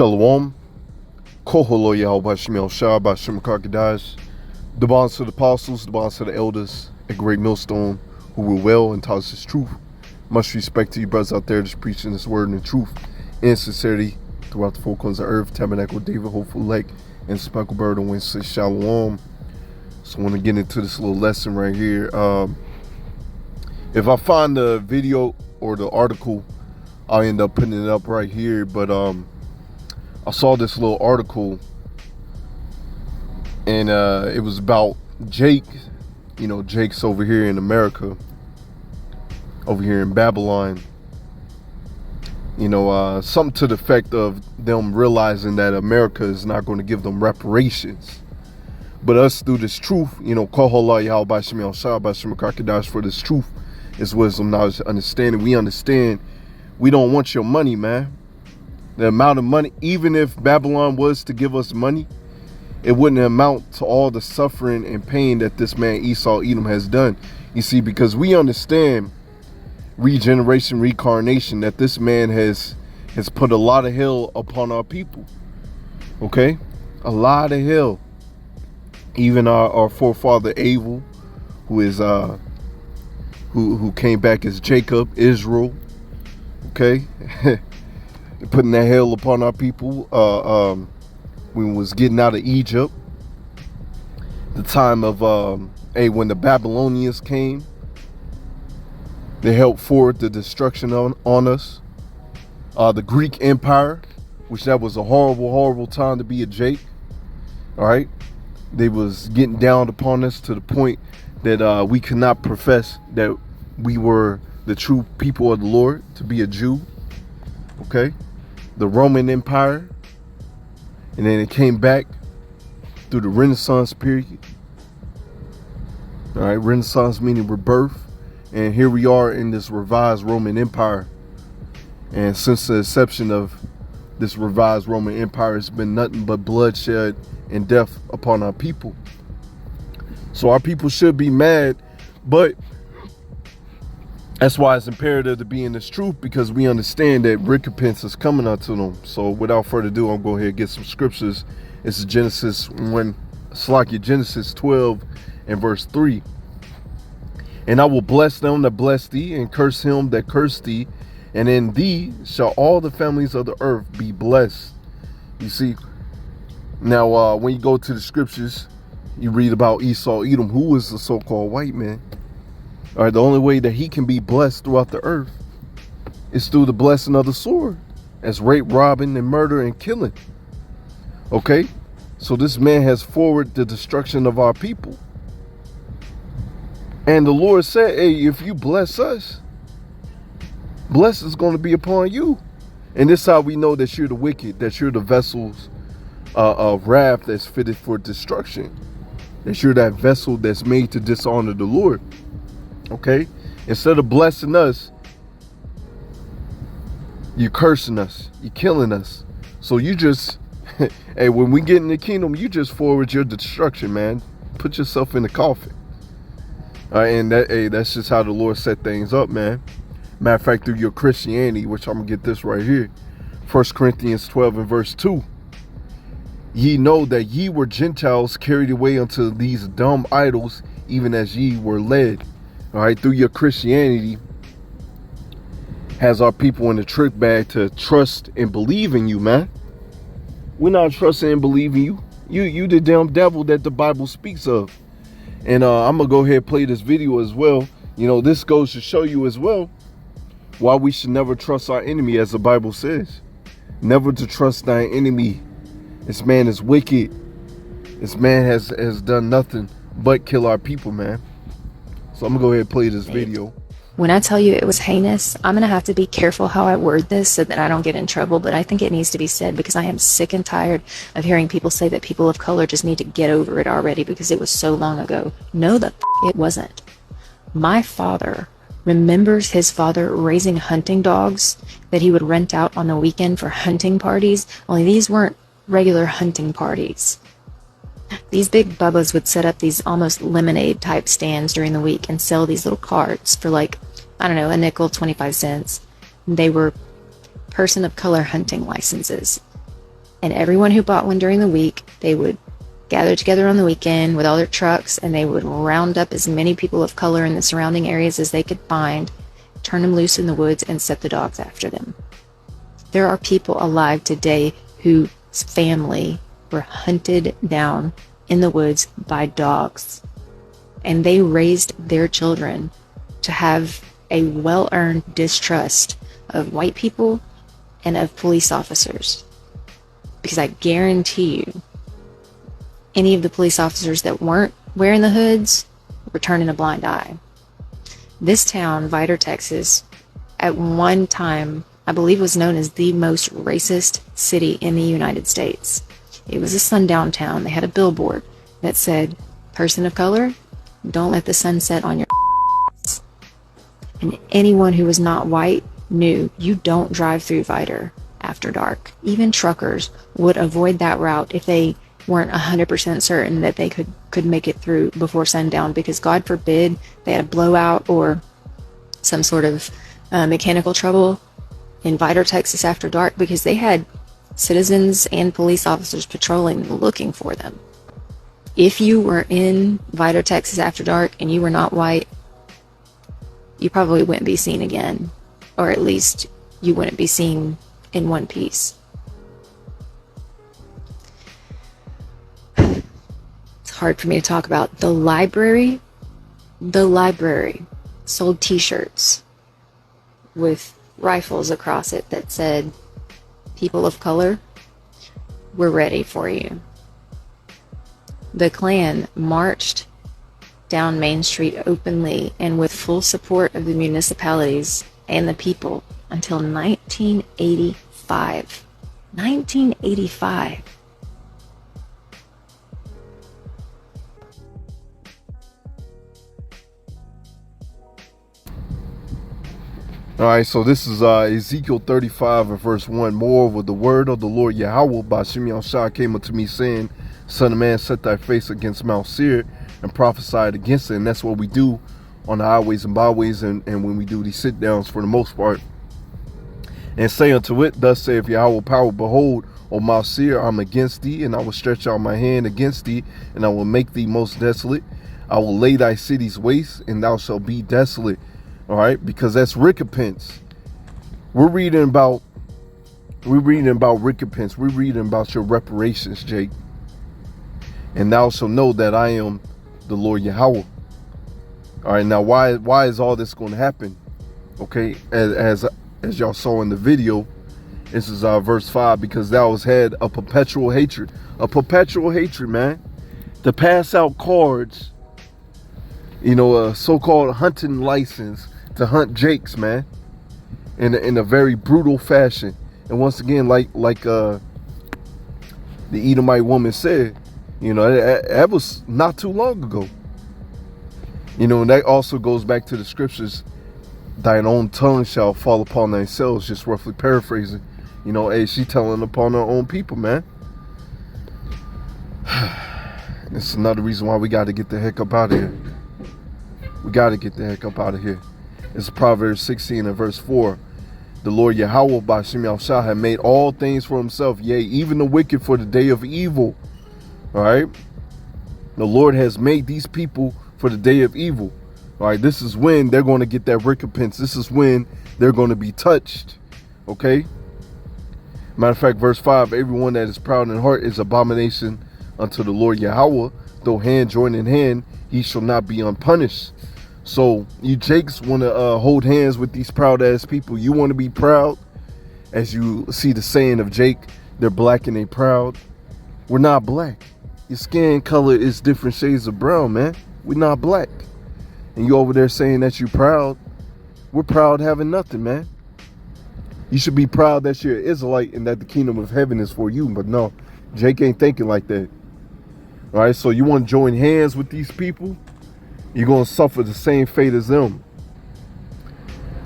Shalom. Koholo Yahweh Shemel Shah by Shemakakadias. The bonds to the apostles, the bonds to the elders, a great millstone who will well and taught us his truth. Much respect to you brothers out there just preaching this word in truth and sincerity throughout the four corners of earth. Tabernacle, David, Hopeful Lake, and Speckled Bird on Wednesday. Shalom. So I want to get into this little lesson right here. If I find the video or the article, I'll end up putting it up right here. But I saw this little article, and it was about Jake. You know, Jake's over here in America, over here in Babylon. You know, something to the effect of them realizing that America is not going to give them reparations. But us through this truth, you know, Kohola Yahweh Shemel Shah by Shemakakadias, for this truth is wisdom, knowledge, understanding. We understand we don't want your money, man. The amount of money, even if Babylon was to give us money, it wouldn't amount to all the suffering and pain that this man Esau Edom has done. You see, because we understand regeneration, reincarnation, that this man has put a lot of hell upon our people. Okay? A lot of hell. Even our forefather Abel, who is who came back as Jacob, Israel. Okay? Putting that hell upon our people when we was getting out of Egypt. The time of when the Babylonians came, they helped forward the destruction on us. The Greek Empire, which that was a horrible time to be a Jake. All right, they was getting down upon us to the point that we could not profess that we were the true people of the Lord, to be a Jew. Okay. The Roman Empire, and then it came back through the Renaissance period. All right, Renaissance meaning rebirth, and here we are in this revised Roman Empire. And since the inception of this revised Roman Empire, it's been nothing but bloodshed and death upon our people. So our people should be mad, but that's why it's imperative to be in this truth, because we understand that recompense is coming unto them. So without further ado, I'll go ahead and get some scriptures. This is Genesis 12 and verse 3. And I will bless them that bless thee, and curse him that curse thee, and in thee shall all the families of the earth be blessed. You see, now when you go to the scriptures, you read about Esau Edom, who was the so-called white man. All right, the only way that he can be blessed throughout the earth is through the blessing of the sword, as rape, robbing, and murder and killing. Okay, so this man has forwarded the destruction of our people. And the Lord said, hey, if you bless us, blessing is going to be upon you. And this is how we know that you're the wicked, that you're the vessels of wrath that's fitted for destruction, that you're that vessel that's made to dishonor the Lord. Okay, instead of blessing us, you're cursing us, you're killing us. So you just, hey, when we get in the kingdom, you just forward your destruction, man. Put yourself in the coffin. All right, and that's just how the Lord set things up, man. Matter of fact, through your Christianity, which I'm gonna get this right here, 1 Corinthians 12 and verse 2. Ye know that ye were Gentiles carried away unto these dumb idols, even as ye were led. All right, through your Christianity has our people in the trick bag to trust and believe in you, man. We're not trusting and believing you. You the damn devil that the Bible speaks of. And I'm gonna go ahead and play this video as well. You know, this goes to show you as well why we should never trust our enemy, as the Bible says. Never to trust thine enemy. This man is wicked. This man has done nothing but kill our people, man. So I'm gonna go ahead and play this video. When I tell you it was heinous, I'm gonna have to be careful how I word this so that I don't get in trouble, but I think it needs to be said because I am sick and tired of hearing people say that people of color just need to get over it already because it was so long ago. No, it wasn't. My father remembers his father raising hunting dogs that he would rent out on the weekend for hunting parties, only these weren't regular hunting parties. These big bubbas would set up these almost lemonade type stands during the week and sell these little carts for like, I don't know, a nickel, 25 cents. They were person of color hunting licenses. And everyone who bought one during the week, they would gather together on the weekend with all their trucks, and they would round up as many people of color in the surrounding areas as they could find, turn them loose in the woods, and set the dogs after them. There are people alive today whose family were hunted down in the woods by dogs, and they raised their children to have a well-earned distrust of white people and of police officers. Because I guarantee you, any of the police officers that weren't wearing the hoods were turning a blind eye. This town, Vidor, Texas, at one time, I believe, was known as the most racist city in the United States. It was a sundown town. They had a billboard that said, "Person of color, don't let the sun set on your ass." And anyone who was not white knew you don't drive through Vidor after dark. Even truckers would avoid that route if they weren't 100% certain that they could make it through before sundown, because God forbid they had a blowout or some sort of mechanical trouble in Vidor, Texas after dark, because they had citizens and police officers patrolling looking for them. If you were in Vidor, Texas after dark and you were not white, you probably wouldn't be seen again, or at least you wouldn't be seen in one piece. It's hard for me to talk about. The library sold t-shirts with rifles across it that said, "People of color, we're ready for you." The Klan marched down Main Street openly and with full support of the municipalities and the people until 1985. 1985. All right, so this is Ezekiel 35 and verse 1. Moreover, the word of the Lord Yahweh by Shimei Shah came unto me, saying, Son of man, set thy face against Mount Seir and prophesied against it. And that's what we do on the highways and byways, and when we do these sit downs for the most part. And say unto it, Thus saith Yahweh power, behold, O Mount Seir, I'm against thee, and I will stretch out my hand against thee, and I will make thee most desolate. I will lay thy cities waste, and thou shalt be desolate. All right, because that's recompense. We're reading about recompense. We're reading about your reparations, Jake. And thou shalt know that I am the Lord Yahweh. All right, now why is all this going to happen? Okay, as y'all saw in the video, this is verse 5, because thou hast had a perpetual hatred, man, to pass out cards, a so-called hunting license to hunt jakes, man, in a very brutal fashion. And once again, like the Edomite woman said, that was not too long ago. And that also goes back to the scriptures, thine own tongue shall fall upon thyself, just roughly paraphrasing. Hey, she telling upon her own people, man. It's another reason why we got to get the heck up out of here. We got to get the heck up out of here. It's Proverbs 16 and verse 4. The Lord Yahweh by Shimei Shah had made all things for himself, yea, even the wicked for the day of evil. All right. The Lord has made these people for the day of evil. All right. This is when they're going to get that recompense. This is when they're going to be touched. Okay. Matter of fact, verse 5, everyone that is proud in heart is abomination unto the Lord Yahweh. Though hand join in hand, he shall not be unpunished. So you Jakes want to hold hands with these proud ass people. You want to be proud, as you see the saying of Jake, they're black and they proud. We're not black. Your skin color is different shades of brown, man. We're not black. And you over there saying that you proud. We're proud having nothing, man. You should be proud that you're an Israelite and that the kingdom of heaven is for you. But no, Jake ain't thinking like that. All right, so you want to join hands with these people? You're going to suffer the same fate as them.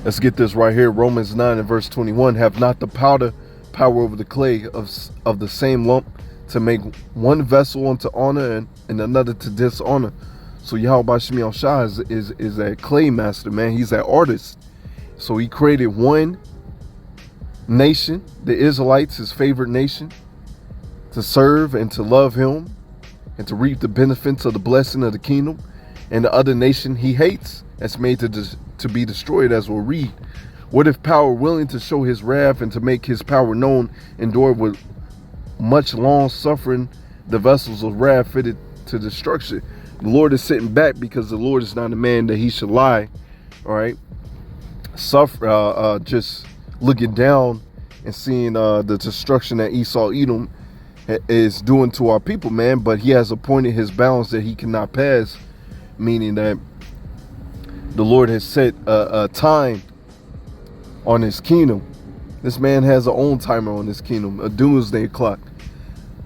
Let's get this right here. Romans 9 and verse 21. Have not the powder power over the clay of the same lump to make one vessel unto honor and another to dishonor. So Yahweh Shimei Shah is that clay master, man. He's that artist. So he created one nation, the Israelites, his favorite nation. to serve and to love him and to reap the benefits of the blessing of the kingdom, and the other nation he hates that's made to be destroyed, as we'll read. What if power willing to show his wrath and to make his power known endure with much long suffering the vessels of wrath fitted to destruction? The Lord is sitting back because the Lord is not a man that he should lie. All right, just looking down and seeing the destruction that Esau Edom is doing to our people, man. But he has appointed his bounds that he cannot pass, meaning that the Lord has set a time on his kingdom. This man has a own timer on his kingdom, a doomsday clock.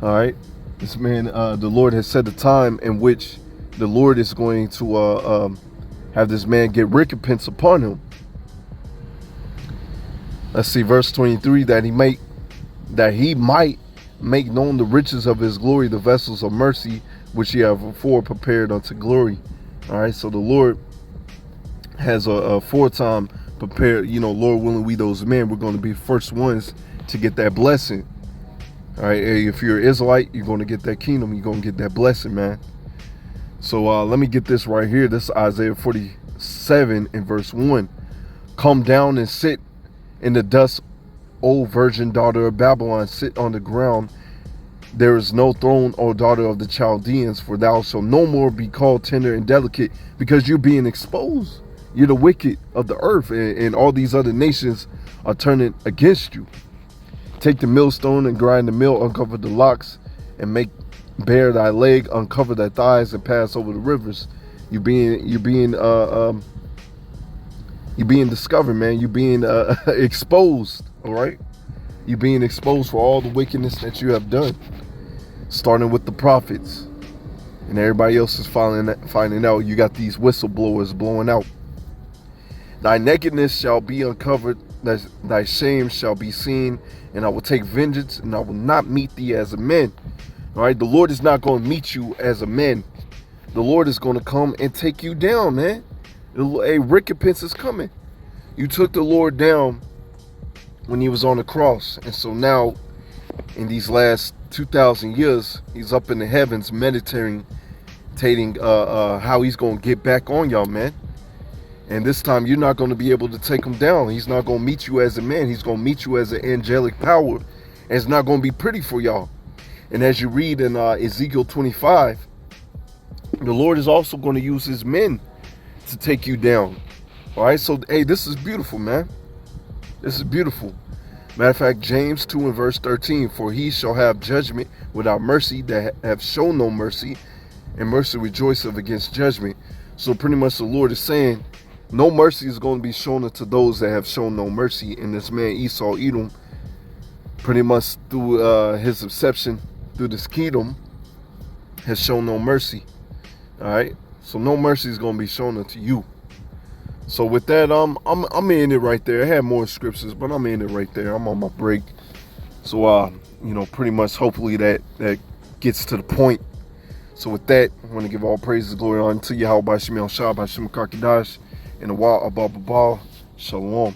All right, this man, the Lord has set a time in which the Lord is going to have this man get recompense upon him. Let's see, verse 23, that he might make known the riches of his glory, the vessels of mercy which he have before prepared unto glory. All right, so the Lord has a foretime prepared. Lord willing, we those men, we're going to be the first ones to get that blessing. All right, if you're an Israelite, you're going to get that kingdom. You're going to get that blessing, man. So let me get this right here. This is Isaiah 47 in verse 1. Come down and sit in the dust, O virgin daughter of Babylon. Sit on the ground. There is no throne, O daughter of the Chaldeans, for thou shalt no more be called tender and delicate, because you're being exposed. You're the wicked of the earth, and all these other nations are turning against you. Take the millstone and grind the mill, uncover the locks, and make bare thy leg, uncover thy thighs, and pass over the rivers. You're being discovered, man. You're being exposed. All right, you're being exposed for all the wickedness that you have done, starting with the prophets, and everybody else is finding out. You got these whistleblowers blowing out. Thy nakedness shall be uncovered, thy shame shall be seen, and I will take vengeance, and I will not meet thee as a man. All right, the Lord is not going to meet you as a man. The Lord is going to come and take you down, man. A recompense is coming. You took the Lord down when he was on the cross, and so now in these last 2,000 years, he's up in the heavens meditating how he's going to get back on y'all, man. And this time you're not going to be able to take him down. He's not going to meet you as a man. He's going to meet you as an angelic power, and it's not going to be pretty for y'all. And as you read in Ezekiel 25, the Lord is also going to use his men to take you down. All right, so hey, this is beautiful, man. This is beautiful. Matter of fact, James 2 and verse 13, for he shall have judgment without mercy that have shown no mercy, and mercy rejoiceth against judgment. So pretty much the Lord is saying no mercy is going to be shown unto those that have shown no mercy. And this man Esau Edom, pretty much through his exception, through this kingdom, has shown no mercy. All right, so no mercy is going to be shown unto you. So with that, I'm in it right there. I had more scriptures, but I'm in it right there. I'm on my break. So pretty much hopefully that gets to the point. So with that, I want to give all praises, glory, honor to Yahweh Bashim El Shah, Bashim Karkadash, and the Wa Abba Shalom.